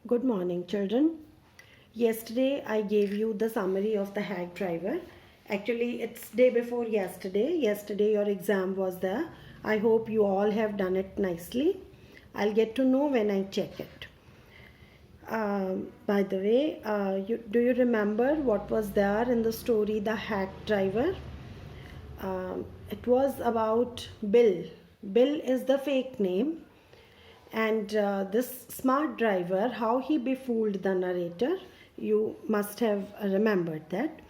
Good morning, children. Yesterday I gave you the summary of the hack driver. Actually, it's day before yesterday. Yesterday your exam was there. I hope you all have done it nicely. I'll get to know when I check it. By the way, do you remember what was there in the story, The Hack Driver? It was about Bill. Bill is the fake name, and this smart driver, how he befooled the narrator, you must have remembered that.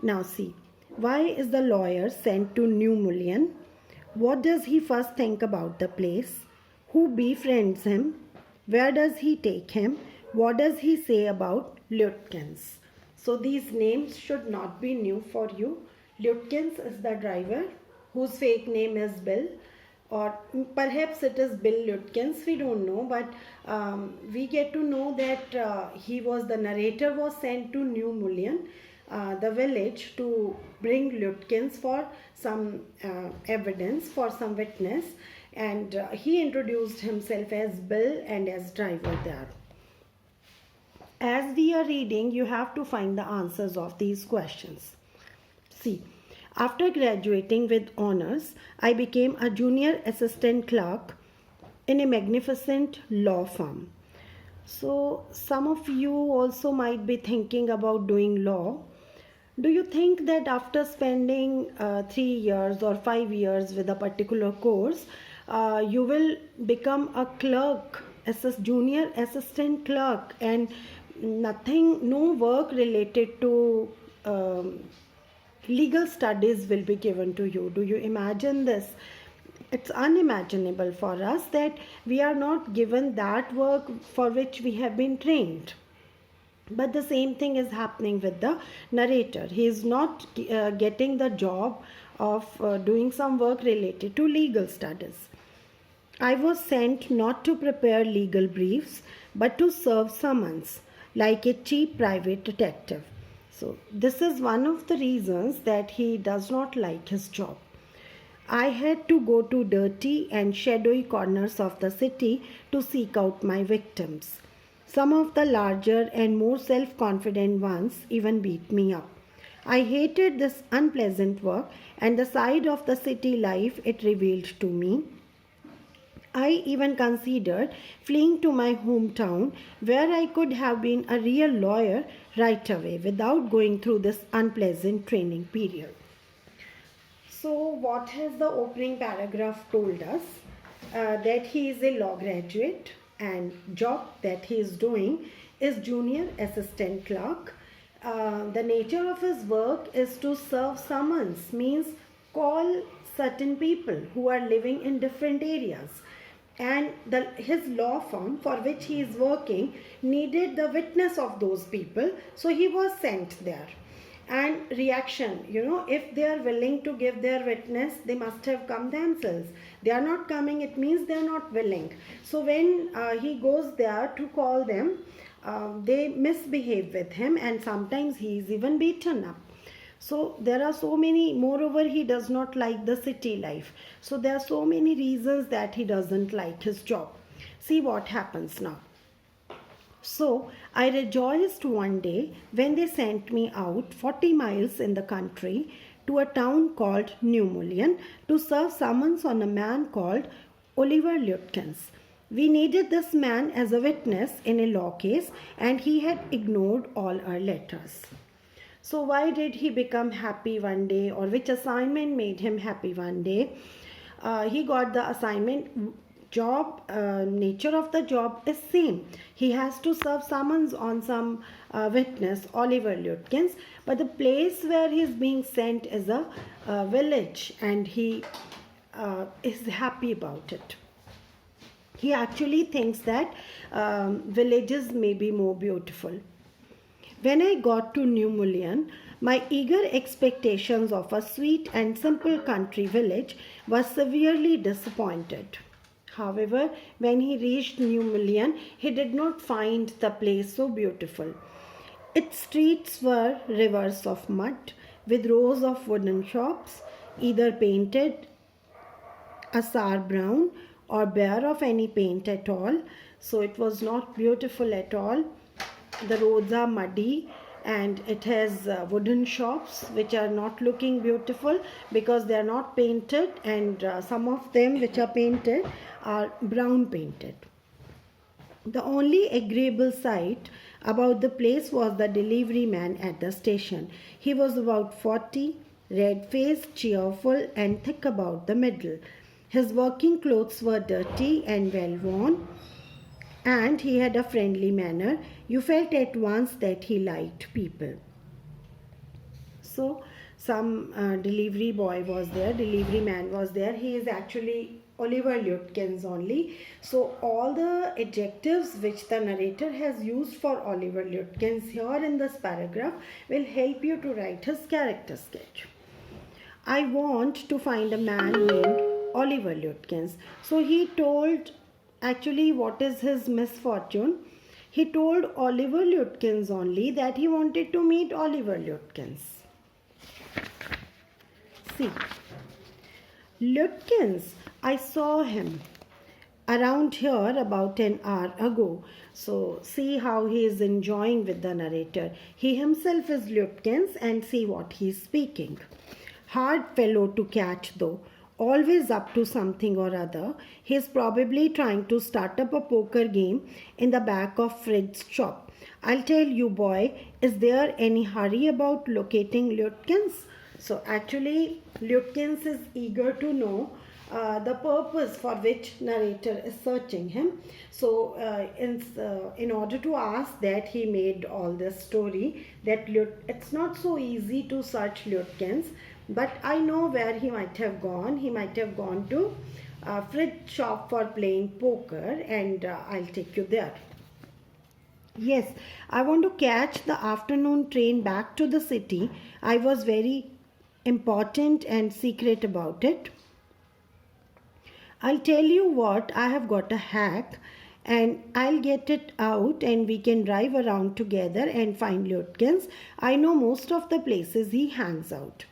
Now, see, why is the lawyer sent to New Mullion? What does he first think about the place? Who befriends him? Where does he take him? What does he say about Lutkins? So, these names should not be new for you. Lutkins is the driver whose fake name is Bill, or perhaps it is Bill Lutkins, we don't know, but we get to know that the narrator was sent to New Mullion, the village, to bring Lutkins for some evidence, for some witness, and he introduced himself as Bill and as driver there. As we are reading, you have to find the answers of these questions. See, after graduating with honors, I became a junior assistant clerk in a magnificent law firm. So, some of you also might be thinking about doing law. Do you think that after spending 3 years or 5 years with a particular course, you will become a clerk, as a junior assistant clerk, and no work related to legal studies will be given to you? Do you imagine this? It's unimaginable for us that we are not given that work for which we have been trained. But the same thing is happening with the narrator. He is not getting the job of doing some work related to legal studies. I was sent not to prepare legal briefs, but to serve summons, like a cheap private detective. So, this is one of the reasons that he does not like his job. I had to go to dirty and shadowy corners of the city to seek out my victims. Some of the larger and more self confident ones even beat me up. I hated this unpleasant work and the side of the city life it revealed to me. I even considered fleeing to my hometown where I could have been a real lawyer right away without going through this unpleasant training period. So, what has the opening paragraph told us? That he is a law graduate and job that he is doing is junior assistant clerk. The nature of his work is to serve summons, means call certain people who are living in different areas, and his law firm for which he is working needed the witness of those people, so he was sent there. And reaction, if they are willing to give their witness, they must have come themselves. They are not coming, it means they are not willing. So when he goes there to call them, they misbehave with him, and sometimes he is even beaten up. So there are so many, moreover he does not like the city life. So there are so many reasons that he doesn't like his job. See what happens now. So I rejoiced one day when they sent me out 40 miles in the country to a town called New Mullion to serve summons on a man called Oliver Lutkins. We needed this man as a witness in a law case, and he had ignored all our letters. So why did he become happy one day, or which assignment made him happy one day? He got the assignment. Job nature of the job is same. He has to serve summons on some witness, Oliver Lutkins, but the place where he is being sent is a village, and he is happy about it. He actually thinks that villages may be more beautiful. When I got to New Mullion, my eager expectations of a sweet and simple country village were severely disappointed. However, when he reached New Mullion, he did not find the place so beautiful. Its streets were rivers of mud with rows of wooden shops, either painted a sour brown or bare of any paint at all. so it was not beautiful at all. The roads are muddy, and it has wooden shops which are not looking beautiful because they are not painted, and some of them which are painted are brown painted. The only agreeable sight about the place was the delivery man at the station. He was about 40, red-faced, cheerful, and thick about the middle. His working clothes were dirty and well-worn, and he had a friendly manner. You felt at once that he liked people. So, some delivery boy was there, delivery man was there. He is actually Oliver Lutkins only. So, all the adjectives which the narrator has used for Oliver Lutkins here in this paragraph will help you to write his character sketch. I want to find a man named Oliver Lutkins. So, he told actually what is his misfortune. He told Oliver Lutkins only that he wanted to meet Oliver Lutkins. See, Lutkins, I saw him around here about an hour ago. So see how he is enjoying with the narrator. He himself is Lutkins, and see what he is speaking. Hard fellow to catch though, always up to something or other. He is probably trying to start up a poker game in the back of Fred's shop. I'll tell you, boy, is there any hurry about locating Lutkins? So actually, Lutkins is eager to know the purpose for which narrator is searching him. So in order to ask that, he made all this story that it's not so easy to search Lutkins, but I know where he might have gone. He might have gone to Frid's shop for playing poker, and I'll take you there. Yes, I want to catch the afternoon train back to the city. I was very important and secret about it. I'll tell you what, I have got a hack, and I'll get it out and we can drive around together and find Lutkins. I know most of the places he hangs out.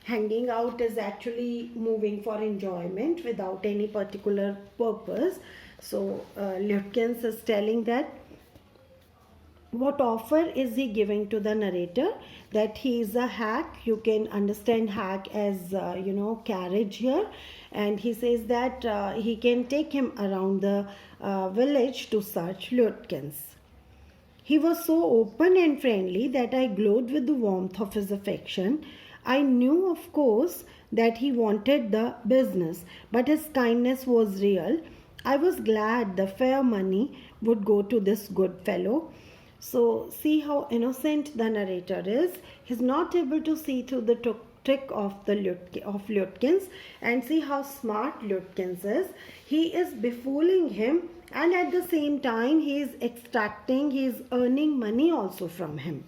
Hanging out is actually moving for enjoyment without any particular purpose. So Lutkins is telling that what offer is he giving to the narrator, that he is a hack. You can understand hack as carriage here, and he says that he can take him around the village to search Lutkins. He was so open and friendly that I glowed with the warmth of his affection. I knew, of course, that he wanted the business, but his kindness was real. I was glad the fair money would go to this good fellow. So see how innocent the narrator is. He's not able to see through the trick of Lutkins, and see how smart Lutkins is. He is befooling him, and at the same time he is earning money also from him.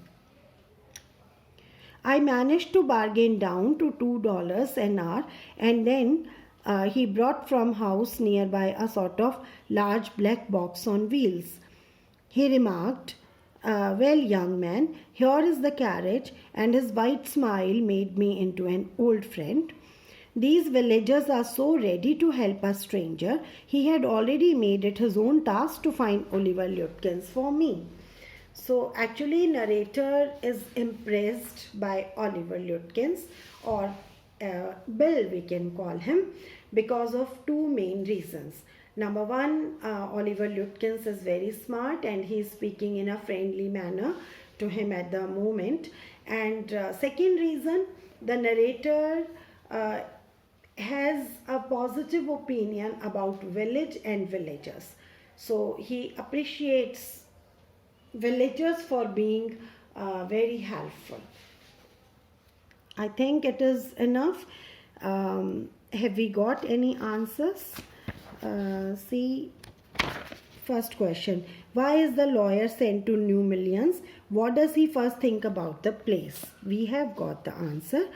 I managed to bargain down to $2 an hour, and then he brought from house nearby a sort of large black box on wheels. He remarked, well, young man, here is the carriage, and his white smile made me into an old friend. These villagers are so ready to help a stranger. He had already made it his own task to find Oliver Lutkins for me. So actually, narrator is impressed by Oliver Lutkins, or Bill we can call him, because of two main reasons. Number one, Oliver Lutkins is very smart and he is speaking in a friendly manner to him at the moment. And second reason, the narrator has a positive opinion about village and villagers. So he appreciates villagers for being very helpful. I think it is enough. Have we got any answers? See, first question. Why is the lawyer sent to New Millions? What does he first think about the place? We have got the answer.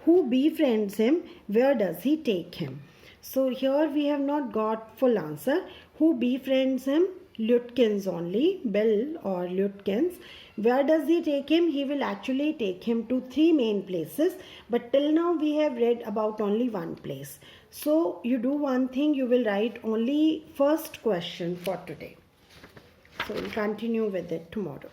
Who befriends him? Where does he take him? So here we have not got full answer. Who befriends him? Lutkins only, Bill or Lutkins. Where does he take him? He will actually take him to three main places, but till now we have read about only one place. So you do one thing, you will write only first question for today. So we'll continue with it tomorrow.